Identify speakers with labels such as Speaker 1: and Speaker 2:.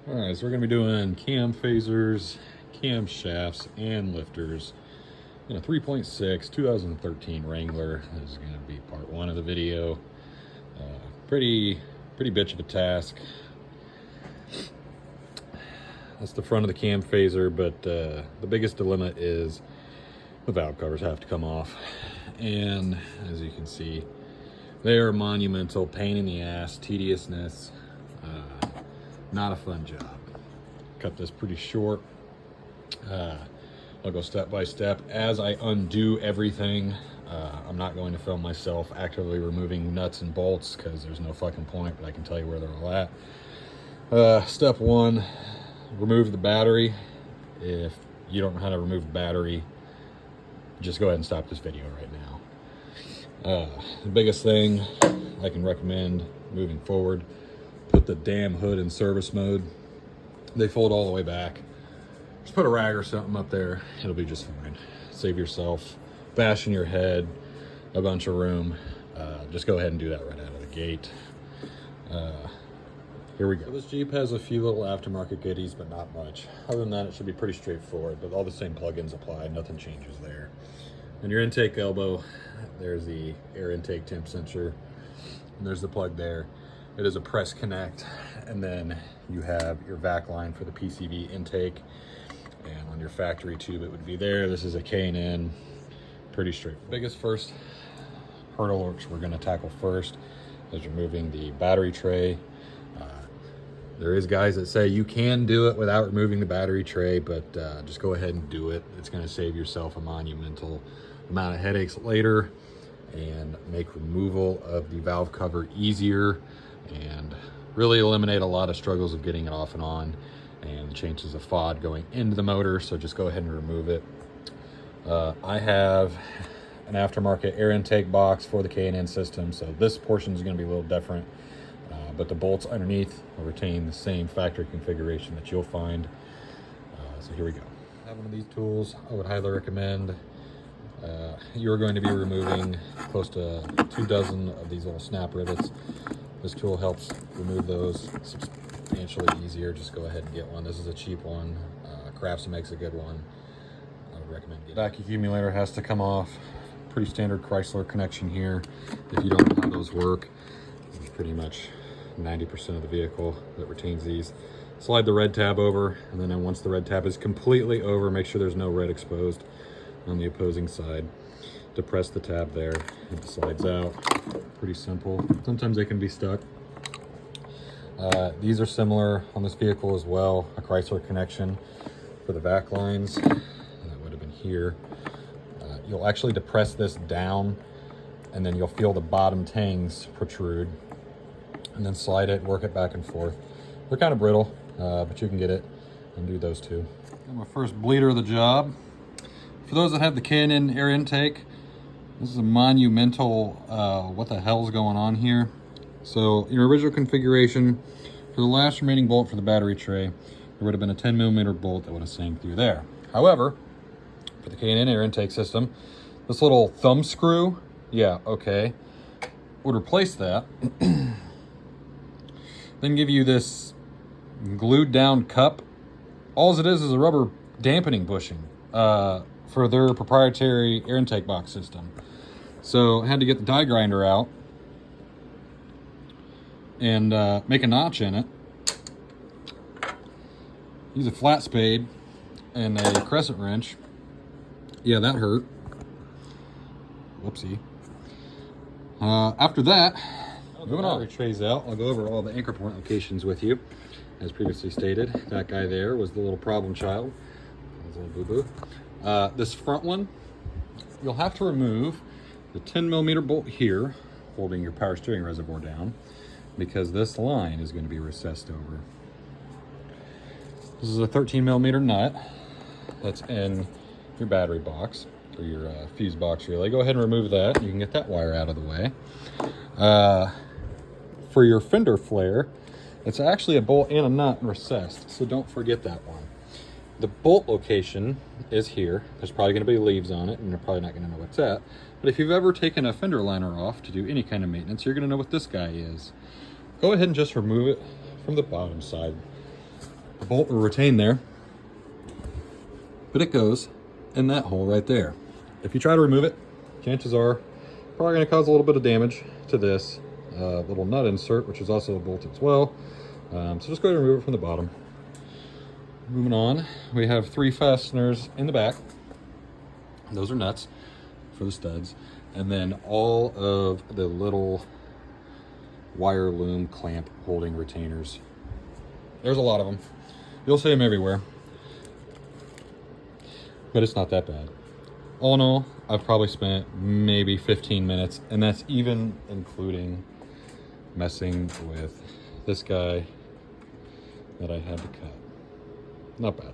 Speaker 1: Alright, so we're going to be doing cam phasers, cam shafts, and lifters in a 3.6 2013 Wrangler. This is going to be part one of the video. Pretty bitch of a task. That's the front of the cam phaser, but the biggest dilemma is the valve covers have to come off. And as you can see, they are a monumental pain in the ass, tediousness. Not a fun job. Cut this pretty short. I'll go step by step as I undo everything. I'm not going to film myself actively removing nuts and bolts because there's no fucking point, but I can tell you where they're all at. Step one, remove the battery. If you don't know how to remove the battery, just go ahead and stop this video right now. The biggest thing I can recommend moving forward, put the damn hood in service mode. They fold all the way back. Just put a rag or something up there. It'll be just fine. Save yourself bashing your head, a bunch of room. Just go ahead and do that right out of the gate. Here we go. So this Jeep has a few little aftermarket goodies, but not much. Other than that, it should be pretty straightforward, but all the same plugins apply. Nothing changes there. On your intake elbow, there's the air intake temp sensor, and there's the plug there. It is a press connect, and then you have your vac line for the PCV intake, and on your factory tube it would be there. This is a K&N, pretty straightforward. Biggest first hurdle which we're going to tackle first is removing the battery tray. There is guys that say you can do it without removing the battery tray, but just go ahead and do it. It's going to save yourself a monumental amount of headaches later and make removal of the valve cover easier and really eliminate a lot of struggles of getting it off and on and the chances of FOD going into the motor. So just go ahead and remove it. I have an aftermarket air intake box for the K&N system, so this portion is going to be a little different, but the bolts underneath will retain the same factory configuration that you'll find. So here we go. I have one of these tools. I would highly recommend. You're going to be removing close to 2 dozen of these little snap rivets. This tool helps remove those substantially easier. Just go ahead and get one. This is a cheap one. Craftsman makes a good one. I would recommend getting it. Back accumulator has to come off. Pretty standard Chrysler connection here. If you don't know how those work, it's pretty much 90% of the vehicle that retains these. Slide the red tab over, and then once the red tab is completely over, make sure there's no red exposed on the opposing side. Depress the tab there, it slides out. Pretty simple. Sometimes they can be stuck. These are similar on this vehicle as well. A Chrysler connection for the vac lines. That would have been here. You'll actually depress this down, and then you'll feel the bottom tangs protrude. And then slide it, work it back and forth. They're kind of brittle, but you can get it and do those two. And my first bleeder of the job. For those that have the K&N air intake, this is a monumental, what the hell's going on here? So your original configuration, for the last remaining bolt for the battery tray, there would have been a 10mm bolt that would have sank through there. However, for the K&N air intake system, this little thumb screw, yeah, okay, would replace that. Then give you this glued down cup. All it is a rubber dampening bushing for their proprietary air intake box system. So I had to get the die grinder out and make a notch in it. Use a flat spade and a crescent wrench. Yeah, that hurt. Whoopsie. After that, moving on. Battery trays out. I'll go over all the anchor point locations with you. As previously stated, that guy there was the little problem child. That was a little boo-boo. This front one, you'll have to remove the 10mm bolt here, holding your power steering reservoir down, because this line is going to be recessed over. This is a 13mm nut that's in your battery box, or your fuse box relay. Go ahead and remove that. You can get that wire out of the way. For your fender flare, it's actually a bolt and a nut recessed, so don't forget that one. The bolt location is here. There's probably going to be leaves on it, and you're probably not going to know what's at. But if you've ever taken a fender liner off to do any kind of maintenance, you're going to know what this guy is. Go ahead and just remove it from the bottom side. The bolt will retain there, but it goes in that hole right there. If you try to remove it, chances are probably going to cause a little bit of damage to this little nut insert, which is also a bolt as well. So just go ahead and remove it from the bottom. Moving on, we have 3 fasteners in the back. Those are nuts for the studs. And then all of the little wire loom clamp holding retainers. There's a lot of them. You'll see them everywhere, but it's not that bad. All in all, I've probably spent maybe 15 minutes, and that's even including messing with this guy that I had to cut. Not bad.